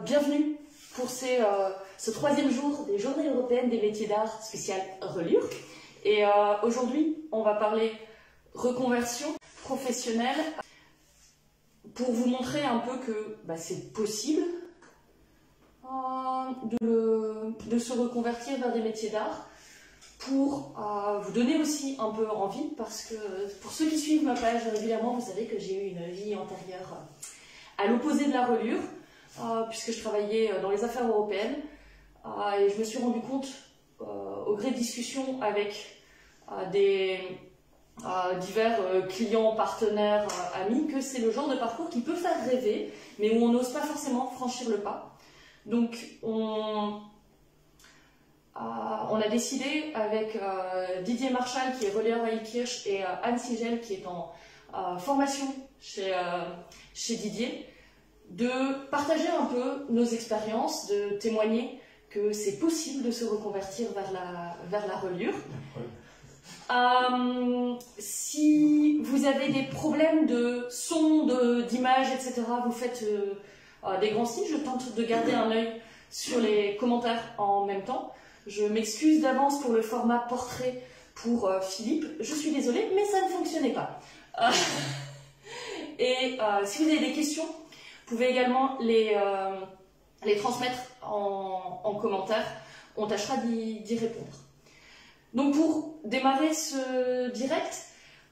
Bienvenue pour ce troisième jour des Journées européennes des métiers d'art spécial reliure. Et aujourd'hui, on va parler reconversion professionnelle pour vous montrer un peu que c'est possible de se reconvertir vers des métiers d'art, pour vous donner aussi un peu envie, parce que pour ceux qui suivent ma page régulièrement, vous savez que j'ai eu une vie antérieure à l'opposé de la reliure, puisque je travaillais dans les affaires européennes, et je me suis rendu compte, au gré de discussions avec des divers clients, partenaires, amis, que c'est le genre de parcours qui peut faire rêver, mais où on n'ose pas forcément franchir le pas. Donc on a décidé avec Didier Marchal, qui est relieur à Ilkirch, et Anne Sigel, qui est en formation chez Didier, de partager un peu nos expériences, de témoigner que c'est possible de se reconvertir vers la reliure. Si vous avez des problèmes de son, d'image, etc., vous faites des grands signes. Je tente de garder un œil sur les commentaires en même temps. Je m'excuse d'avance pour le format portrait pour Philippe. Je suis désolée, mais ça ne fonctionnait pas. Et si vous avez des questions, vous pouvez également les transmettre en commentaire. On tâchera d'y répondre. Donc pour démarrer ce direct,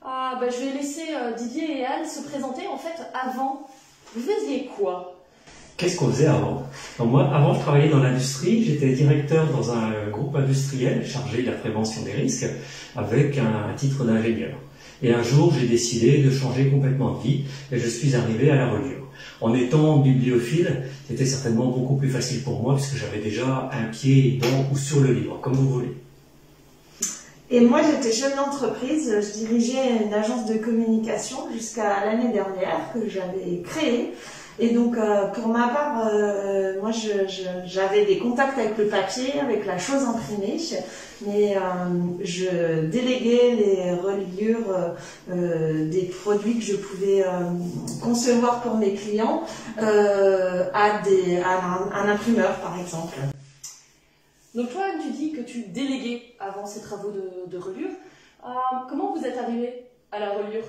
je vais laisser Didier et Anne se présenter. En fait, avant, vous faisiez quoi? Qu'est-ce qu'on faisait avant? Donc moi, avant, je travaillais dans l'industrie. J'étais directeur dans un groupe industriel chargé de la prévention des risques avec un titre d'ingénieur. Et un jour, j'ai décidé de changer complètement de vie et je suis arrivé à la reliure. En étant bibliophile, c'était certainement beaucoup plus facile pour moi puisque j'avais déjà un pied dans ou sur le livre, comme vous voulez. Et moi, j'étais chef d'entreprise. Je dirigeais une agence de communication jusqu'à l'année dernière que j'avais créée. Et donc, pour ma part, moi, j'avais des contacts avec le papier, avec la chose imprimée, mais je déléguais les reliures des produits que je pouvais concevoir pour mes clients à un imprimeur, par exemple. Donc toi, tu dis que tu déléguais avant ces travaux de reliure. Comment vous êtes arrivé à la reliure?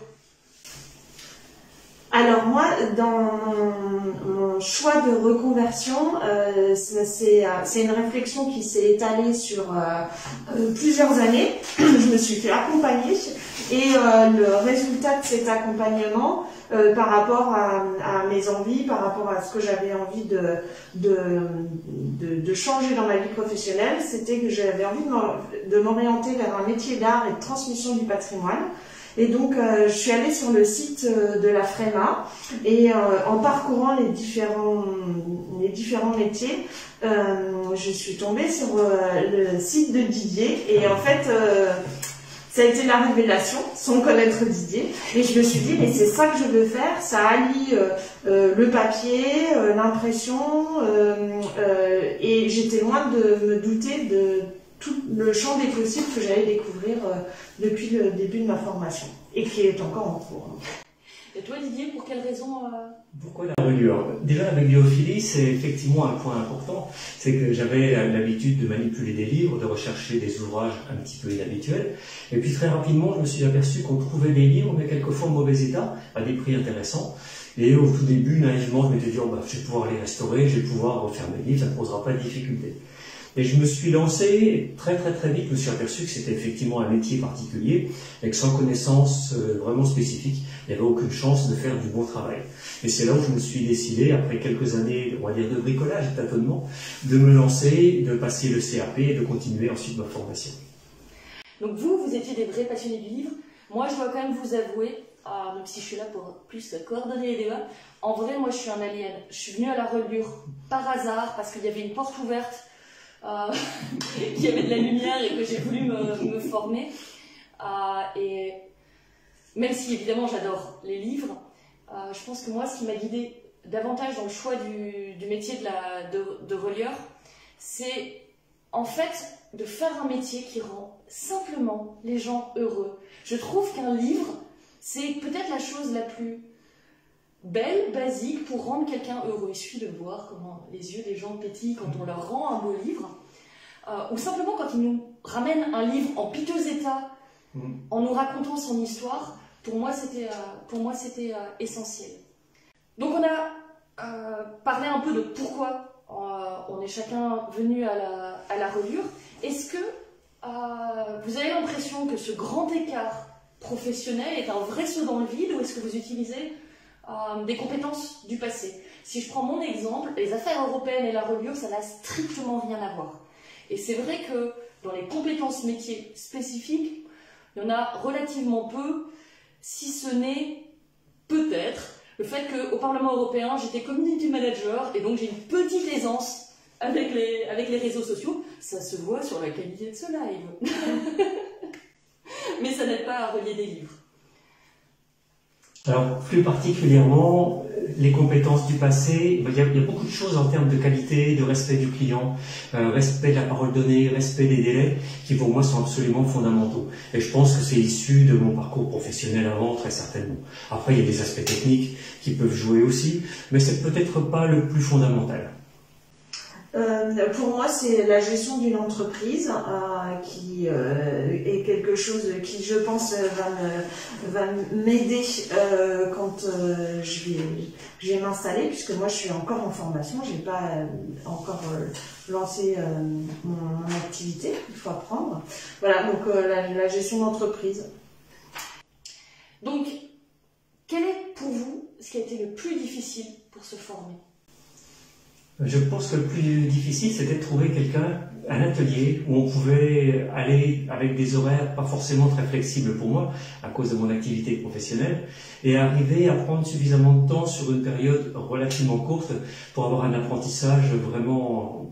Alors moi, dans mon choix de reconversion, c'est une réflexion qui s'est étalée sur plusieurs années. Je me suis fait accompagner et le résultat de cet accompagnement, par rapport à mes envies, par rapport à ce que j'avais envie de changer dans ma vie professionnelle, c'était que j'avais envie de m'orienter vers un métier d'art et de transmission du patrimoine. Et donc, je suis allée sur le site de la FREMA et en parcourant les différents métiers, je suis tombée sur le site de Didier et en fait, ça a été la révélation, sans connaître Didier. Et je me suis dit, mais c'est ça que je veux faire, ça allie le papier, l'impression, et j'étais loin de me douter de tout le champ des possibles que j'allais découvrir depuis le début de ma formation, et qui est encore en cours. Et toi, Didier, pour quelle raison Pourquoi la reliure? Déjà, la bibliophilie, c'est effectivement un point important. C'est que j'avais l'habitude de manipuler des livres, de rechercher des ouvrages un petit peu inhabituels. Et puis très rapidement, je me suis aperçu qu'on trouvait des livres, mais quelquefois en mauvais état, à des prix intéressants. Et au tout début, naïvement, je m'étais dit, je vais pouvoir les restaurer, je vais pouvoir refaire mes livres, ça ne posera pas de difficulté. Et je me suis lancé, et très vite, je me suis aperçu que c'était effectivement un métier particulier, et que sans connaissance vraiment spécifique, il n'y avait aucune chance de faire du bon travail. Et c'est là où je me suis décidé, après quelques années, on va dire, de bricolage, de tâtonnement, de me lancer, de passer le CAP et de continuer ensuite ma formation. Donc vous étiez des vrais passionnés du livre. Moi, je dois quand même vous avouer, même si je suis là pour plus coordonner les débats, en vrai, moi, je suis un alien. Je suis venue à la reliure par hasard, parce qu'il y avait une porte ouverte, qu'il y avait de la lumière et que j'ai voulu me former. Et même si évidemment j'adore les livres, je pense que moi ce qui m'a guidée davantage dans le choix du métier de relieur, c'est en fait de faire un métier qui rend simplement les gens heureux. Je trouve qu'un livre, c'est peut-être la chose la plus belle, basique, pour rendre quelqu'un heureux. Il suffit de voir comment les yeux des gens pétillent quand on leur rend un beau livre. Ou simplement quand ils nous ramènent un livre en piteux état, en nous racontant son histoire. Pour moi, c'était essentiel. Donc on a parlé un peu de pourquoi on est chacun venu à la reliure. Est-ce que vous avez l'impression que ce grand écart professionnel est un vrai saut dans le vide, ou est-ce que vous utilisez des compétences du passé? Si je prends mon exemple, les affaires européennes et la reliure, ça n'a strictement rien à voir. Et c'est vrai que dans les compétences métiers spécifiques, il y en a relativement peu, si ce n'est peut-être le fait qu'au Parlement européen, j'étais community manager et donc j'ai une petite aisance avec les réseaux sociaux. Ça se voit sur la qualité de ce live. Mais ça n'aide pas à relier des livres. Alors, plus particulièrement, les compétences du passé, il y a beaucoup de choses en termes de qualité, de respect du client, respect de la parole donnée, respect des délais, qui pour moi sont absolument fondamentaux. Et je pense que c'est issu de mon parcours professionnel avant, très certainement. Après, il y a des aspects techniques qui peuvent jouer aussi, mais c'est peut-être pas le plus fondamental. Pour moi, c'est la gestion d'une entreprise qui est quelque chose qui, je pense, va m'aider quand je vais m'installer, puisque moi, je suis encore en formation, j'ai pas encore lancé mon activité, il faut apprendre. Voilà, donc la gestion d'entreprise. Donc, quel est pour vous ce qui a été le plus difficile pour se former ? Je pense que le plus difficile, c'était de trouver un atelier où on pouvait aller avec des horaires pas forcément très flexibles pour moi, à cause de mon activité professionnelle, et arriver à prendre suffisamment de temps sur une période relativement courte pour avoir un apprentissage vraiment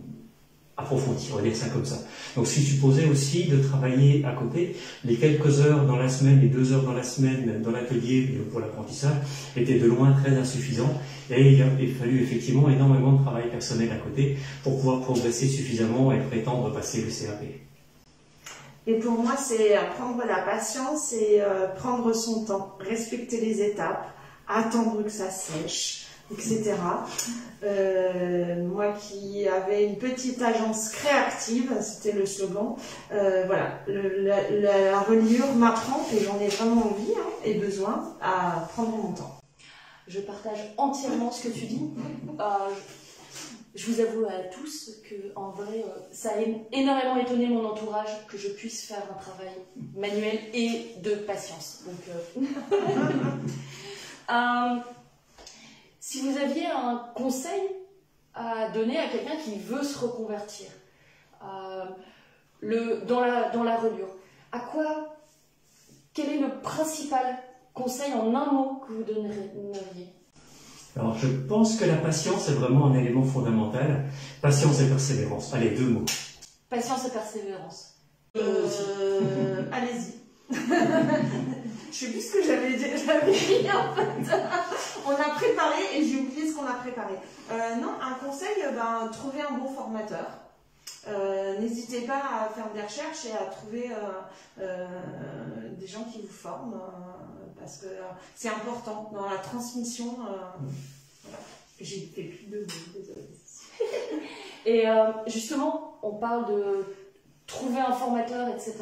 approfondi, on va dire ça comme ça. Donc ce qui supposait aussi de travailler à côté. Les quelques heures dans la semaine, les 2 heures dans la semaine dans l'atelier pour l'apprentissage étaient de loin très insuffisants, et il a fallu effectivement énormément de travail personnel à côté pour pouvoir progresser suffisamment et prétendre passer le CAP. Et pour moi, c'est prendre la patience et prendre son temps, respecter les étapes, attendre que ça sèche, etc. Moi qui avais une petite agence créative, c'était le slogan, voilà, la reliure m'apprend, et j'en ai vraiment envie et besoin, à prendre mon temps. Je partage entièrement ce que tu dis. Je vous avoue à tous que, en vrai, ça a énormément étonné mon entourage que je puisse faire un travail manuel et de patience. Donc, si vous aviez un conseil à donner à quelqu'un qui veut se reconvertir dans la reliure, quel est le principal conseil en un mot que vous donneriez? Alors, je pense que la patience est vraiment un élément fondamental. Patience et persévérance. Allez, 2 mots. Patience et persévérance. Allez-y. Je sais plus ce que j'avais dit en fait. On a préparé et j'ai oublié ce qu'on a préparé. Non, un conseil, trouver un bon formateur. N'hésitez pas à faire des recherches et à trouver des gens qui vous forment, parce que c'est important dans la transmission. Voilà. J'ai fait plus de mots, désolée. Et justement, on parle de trouver un formateur, etc.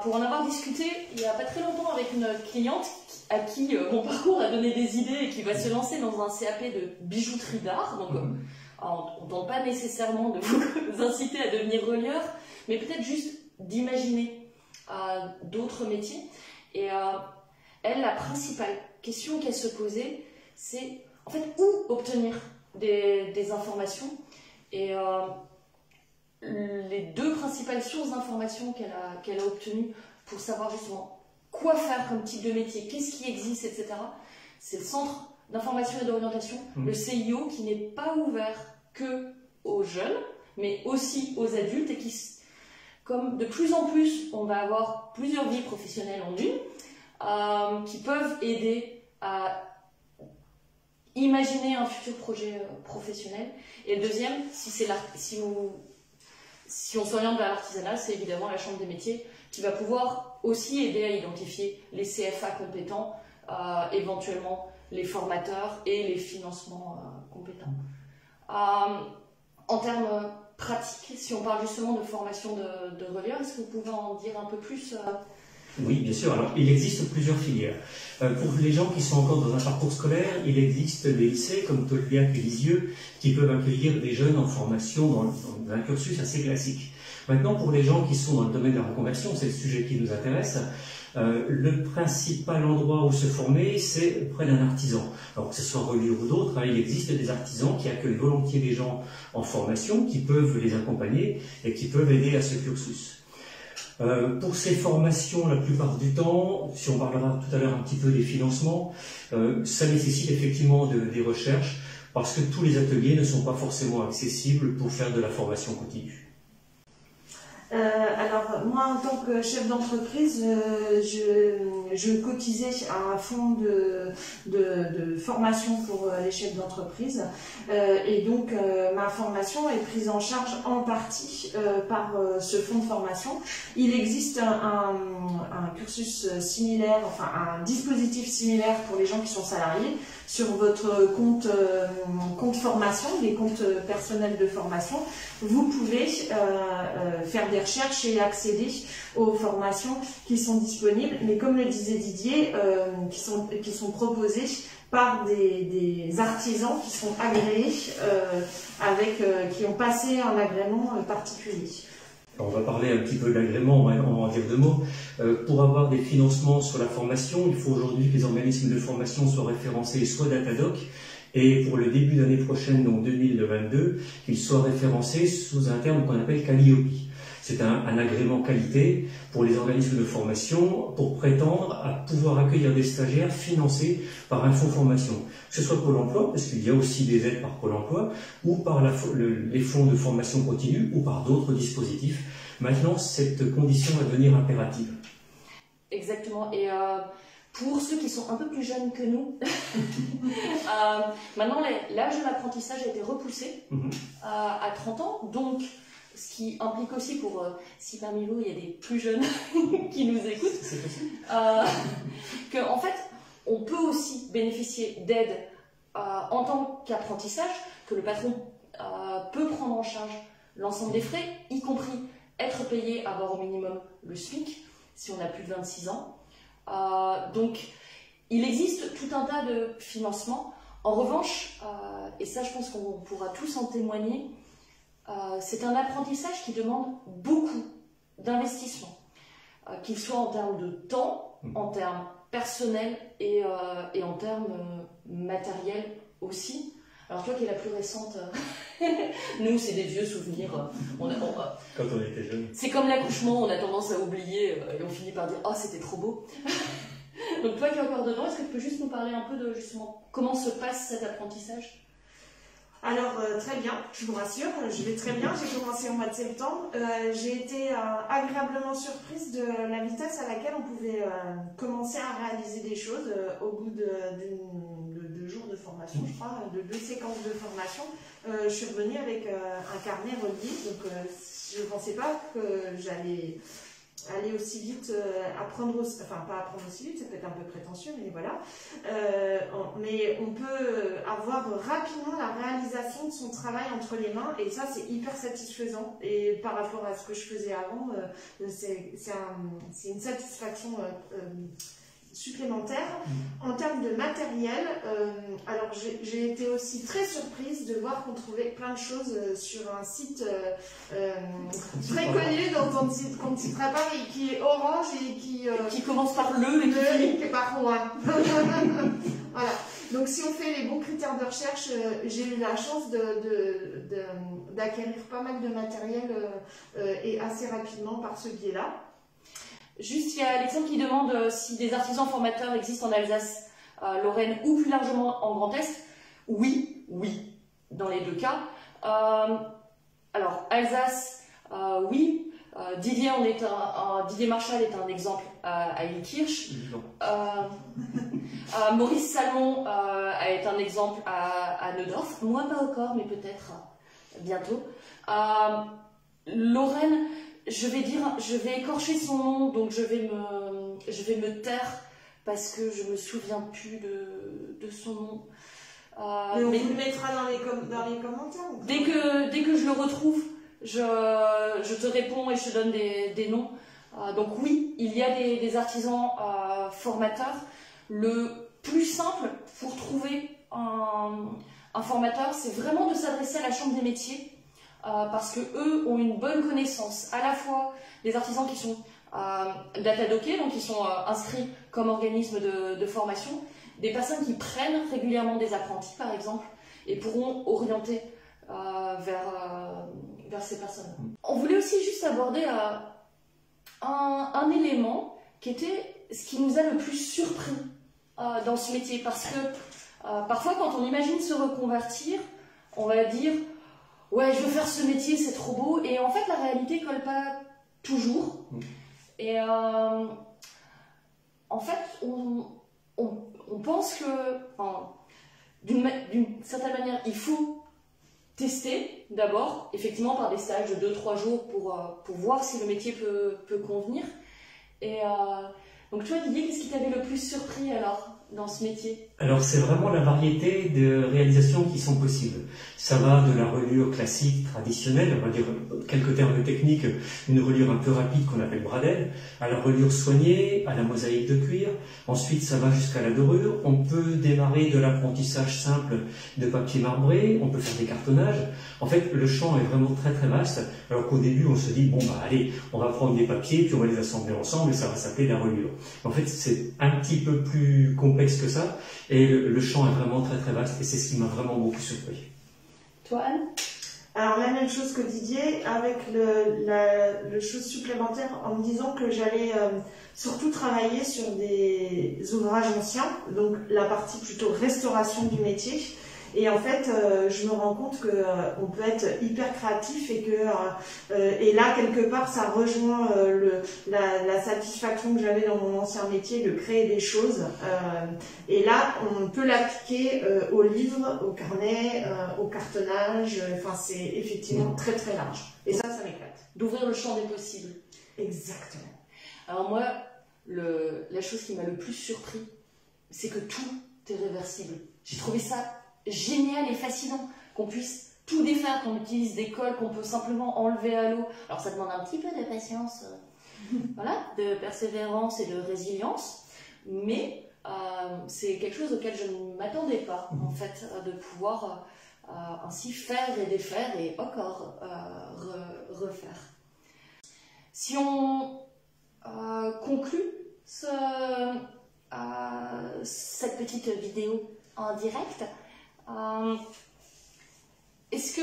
Pour en avoir discuté il n'y a pas très longtemps avec une cliente à qui mon parcours a donné des idées et qui va se lancer dans un CAP de bijouterie d'art. Donc, on ne tente pas nécessairement de vous inciter à devenir relieur, mais peut-être juste d'imaginer d'autres métiers. Et elle, la principale question qu'elle se posait, c'est en fait où obtenir des informations. Et les 2 principales sources d'informations qu'elle a obtenues pour savoir justement quoi faire comme type de métier, qu'est-ce qui existe, etc. C'est le Centre d'information et d'orientation, le CIO, qui n'est pas ouvert que aux jeunes, mais aussi aux adultes, et comme de plus en plus, on va avoir plusieurs vies professionnelles en une, qui peuvent aider à imaginer un futur projet professionnel. Et le deuxième, si on s'oriente vers l'artisanat, c'est évidemment la Chambre des métiers qui va pouvoir aussi aider à identifier les CFA compétents, éventuellement les formateurs et les financements compétents. En termes pratiques, si on parle justement de formation de relieurs, est-ce que vous pouvez en dire un peu plus Oui, bien sûr. Alors, il existe plusieurs filières. Pour les gens qui sont encore dans un parcours scolaire, il existe des lycées comme Tolbiac et Lisieux qui peuvent accueillir des jeunes en formation dans un cursus assez classique. Maintenant, pour les gens qui sont dans le domaine de la reconversion, c'est le sujet qui nous intéresse, le principal endroit où se former, c'est auprès d'un artisan. Alors que ce soit reliure ou d'autres, il existe des artisans qui accueillent volontiers des gens en formation, qui peuvent les accompagner et qui peuvent aider à ce cursus. Pour ces formations, la plupart du temps, si on parlera tout à l'heure un petit peu des financements, ça nécessite effectivement des recherches parce que tous les ateliers ne sont pas forcément accessibles pour faire de la formation continue. Alors, moi, en tant que chef d'entreprise, je cotisais à un fonds de formation pour les chefs d'entreprise. Et donc, ma formation est prise en charge en partie par ce fonds de formation. Il existe un cursus similaire, enfin un dispositif similaire pour les gens qui sont salariés sur votre compte formation, les comptes personnels de formation. Vous pouvez faire des recherches et accéder aux formations qui sont disponibles, mais comme le disait Didier, qui sont proposées par des artisans qui sont agréés, qui ont passé un agrément particulier. On va parler un petit peu de l'agrément, on va en dire deux mots. Pour avoir des financements sur la formation, il faut aujourd'hui que les organismes de formation soient référencés soit Datadoc, et pour le début d'année prochaine, donc 2022, qu'ils soient référencés sous un terme qu'on appelle Calliope. C'est un agrément qualité pour les organismes de formation pour prétendre à pouvoir accueillir des stagiaires financés par un fonds formation. Que ce soit Pôle emploi, parce qu'il y a aussi des aides par Pôle emploi, ou par les fonds de formation continue, ou par d'autres dispositifs. Maintenant, cette condition va devenir impérative. Exactement. Et pour ceux qui sont un peu plus jeunes que nous, maintenant l'âge de l'apprentissage a été repoussé à 30 ans. Donc, ce qui implique aussi pour, si parmi vous il y a des plus jeunes qui nous écoutent, qu'en fait, on peut aussi bénéficier d'aide en tant qu'apprentissage, que le patron peut prendre en charge l'ensemble des frais, y compris être payé, avoir au minimum le SMIC, si on a plus de 26 ans. Donc, il existe tout un tas de financements. En revanche, et ça je pense qu'on pourra tous en témoigner, c'est un apprentissage qui demande beaucoup d'investissement, qu'il soit en termes de temps, en termes personnels et en termes matériels aussi. Alors toi qui es la plus récente, nous c'est des vieux souvenirs. Quand on était jeunes. C'est comme l'accouchement, on a tendance à oublier et on finit par dire « Oh c'était trop beau ». Donc toi qui es encore dedans, est-ce que tu peux juste nous parler un peu de justement comment se passe cet apprentissage ? Alors très bien, je vous rassure, je vais très bien, j'ai commencé au mois de septembre. J'ai été agréablement surprise de la vitesse à laquelle on pouvait commencer à réaliser des choses au bout de 2 jours de formation, je crois, de 2 séquences de formation. Je suis revenue avec un carnet relié, donc je ne pensais pas que j'allais aller aussi vite, pas apprendre aussi vite, ça peut être un peu prétentieux, mais voilà. Mais on peut avoir rapidement la réalisation de son travail entre les mains, et ça c'est hyper satisfaisant. Et par rapport à ce que je faisais avant, c'est une satisfaction supplémentaire. En termes de matériel, alors j'ai été aussi très surprise de voir qu'on trouvait plein de choses sur un site très connu dont on ne citera pas, mais qui est orange et qui commence par le et qui finit par ouin. Voilà. Donc si on fait les bons critères de recherche, j'ai eu la chance d'acquérir pas mal de matériel et assez rapidement par ce biais-là. Juste, il y a Alexandre qui demande si des artisans formateurs existent en Alsace, Lorraine ou plus largement en Grand Est. Oui, dans les 2 cas. Alors, Alsace, oui. Didier Marchal est un exemple à Ilkirch. Maurice Salmon est un exemple à Neudorf. Moi, pas encore, mais peut-être bientôt. Lorraine, je vais écorcher son nom, donc je vais me taire parce que je me souviens plus de son nom. Mais on vous le mettra dans les commentaires. Dès que je le retrouve, je te réponds et je te donne des noms. Donc oui, il y a des artisans formateurs. Le plus simple pour trouver un formateur, c'est vraiment de s'adresser à la Chambre des métiers, parce que eux ont une bonne connaissance à la fois des artisans qui sont datadockés, donc qui sont inscrits comme organisme de formation, des personnes qui prennent régulièrement des apprentis par exemple et pourront orienter vers ces personnes. On voulait aussi juste aborder un élément qui était ce qui nous a le plus surpris dans ce métier, parce que parfois quand on imagine se reconvertir, on va dire ouais, je veux faire ce métier, c'est trop beau, et en fait la réalité colle pas toujours. Et en fait on pense que d'une certaine manière il faut tester d'abord, effectivement par des stages de 2-3 jours pour voir si le métier peut convenir. Et donc toi Didier, qu'est-ce qui t'avait le plus surpris alors dans ce métier? Alors c'est vraiment la variété de réalisations qui sont possibles. Ça va de la reliure classique, traditionnelle, on va dire quelques termes techniques, une reliure un peu rapide qu'on appelle bradelle, à la reliure soignée, à la mosaïque de cuir. Ensuite ça va jusqu'à la dorure. On peut démarrer de l'apprentissage simple de papier marbré, on peut faire des cartonnages. En fait le champ est vraiment très très vaste, alors qu'au début on se dit bon bah allez, on va prendre des papiers puis on va les assembler ensemble et ça va s'appeler la reliure. En fait c'est un petit peu plus complexe que ça. Et le champ est vraiment très très vaste et c'est ce qui m'a vraiment beaucoup surpris. Toi Anne? Alors la même chose que Didier, avec le chose supplémentaire en me disant que j'allais surtout travailler sur des ouvrages anciens, donc la partie plutôt restauration du métier. Et en fait, je me rends compte qu'on peut être hyper créatif et et là, quelque part, ça rejoint la satisfaction que j'avais dans mon ancien métier de créer des choses. Et là, on peut l'appliquer au livre, au carnet, au cartonnage. Enfin, c'est effectivement très très large. Et ça m'éclate. D'ouvrir le champ des possibles. Exactement. Alors moi, la chose qui m'a le plus surpris, c'est que tout est réversible. J'ai trouvé ça génial et fascinant qu'on puisse tout défaire, qu'on utilise des colles qu'on peut simplement enlever à l'eau. Alors ça demande un petit peu de patience, voilà, de persévérance et de résilience, mais c'est quelque chose auquel je ne m'attendais pas, en fait, de pouvoir ainsi faire et défaire et encore refaire. Si on conclut cette petite vidéo en direct, est-ce que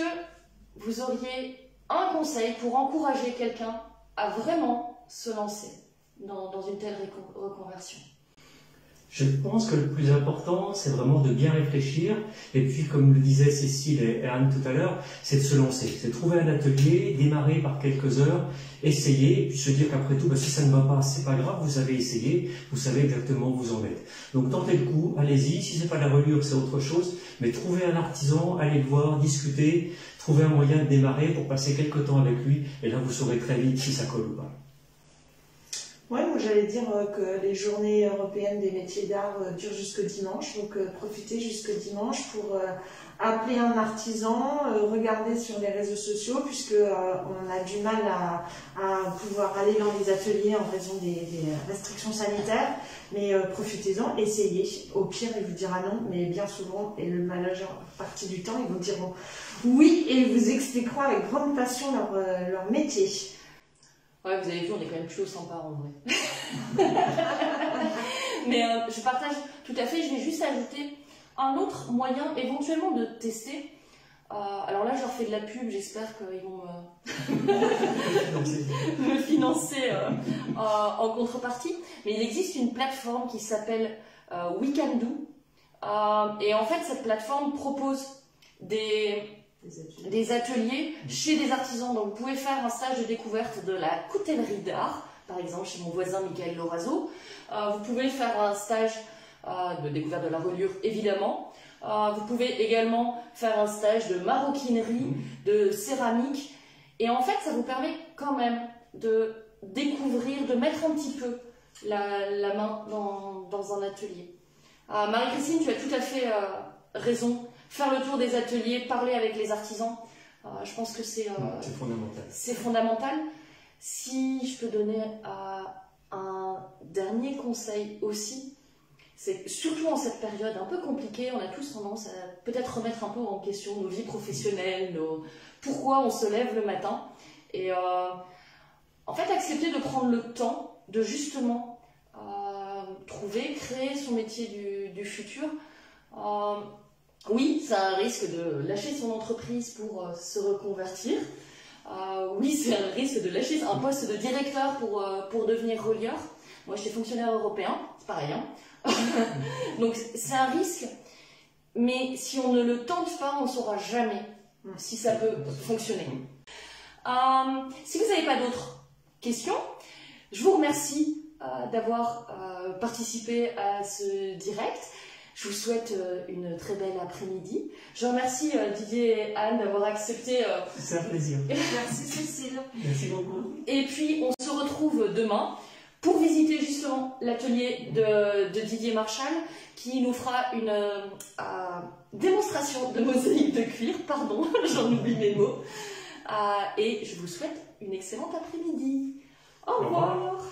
vous auriez un conseil pour encourager quelqu'un à vraiment se lancer dans une telle reconversion? Je pense que le plus important, c'est vraiment de bien réfléchir. Et puis, comme le disaient Cécile et Anne tout à l'heure, c'est de se lancer. C'est de trouver un atelier, démarrer par quelques heures, essayer, et puis se dire qu'après tout, si ça ne va pas, c'est pas grave, vous avez essayé, vous savez exactement où vous en êtes. Donc, tentez le coup, allez-y. Si c'est pas la reliure, c'est autre chose. Mais trouvez un artisan, allez le voir, discutez, trouvez un moyen de démarrer pour passer quelques temps avec lui. Et là, vous saurez très vite si ça colle ou pas. Ouais, moi j'allais dire que les journées européennes des métiers d'art durent jusque dimanche, donc profitez jusque dimanche pour appeler un artisan, regarder sur les réseaux sociaux, puisque on a du mal à pouvoir aller dans les ateliers en raison des restrictions sanitaires, mais profitez-en, essayez. Au pire, il vous dira non, mais bien souvent, et le majeure partie du temps, ils vous diront oui, et ils vous expliqueront avec grande passion leur métier. Ouais, vous avez vu, on est quand même plutôt sympa en vrai. Mais je partage tout à fait. Je vais juste ajouter un autre moyen éventuellement de tester. Alors là, je leur fais de la pub. J'espère qu'ils vont me financer en contrepartie. Mais il existe une plateforme qui s'appelle We Can Do. Et en fait, cette plateforme propose des ateliers chez des artisans. Donc vous pouvez faire un stage de découverte de la coutellerie d'art, par exemple chez mon voisin Michael Lorazo. Vous pouvez faire un stage de découverte de la reliure, évidemment. Vous pouvez également faire un stage de maroquinerie, de céramique. Et en fait, ça vous permet quand même de découvrir, de mettre un petit peu la main dans un atelier. Marie-Christine, tu as tout à fait raison. Faire le tour des ateliers, parler avec les artisans, je pense que c'est fondamental. C'est fondamental. Si je peux donner un dernier conseil aussi, c'est surtout en cette période un peu compliquée, on a tous tendance à peut-être remettre un peu en question nos vies professionnelles, pourquoi on se lève le matin. Et en fait, accepter de prendre le temps de justement créer son métier du futur. Oui, c'est un risque de lâcher son entreprise pour se reconvertir. Oui, c'est un risque de lâcher un poste de directeur pour devenir relieur. Moi, j'étais fonctionnaire européen, c'est pareil. Hein. Donc, c'est un risque. Mais si on ne le tente pas, on ne saura jamais si ça peut fonctionner. Si vous n'avez pas d'autres questions, je vous remercie d'avoir participé à ce direct. Je vous souhaite une très belle après-midi. Je remercie Didier et Anne d'avoir accepté. C'est un plaisir. Merci Cécile. Merci beaucoup. Et puis, on se retrouve demain pour visiter justement l'atelier de Didier Marchal qui nous fera une démonstration de mosaïque de cuir. Pardon, j'en oublie mes mots. Et je vous souhaite une excellente après-midi. Au revoir.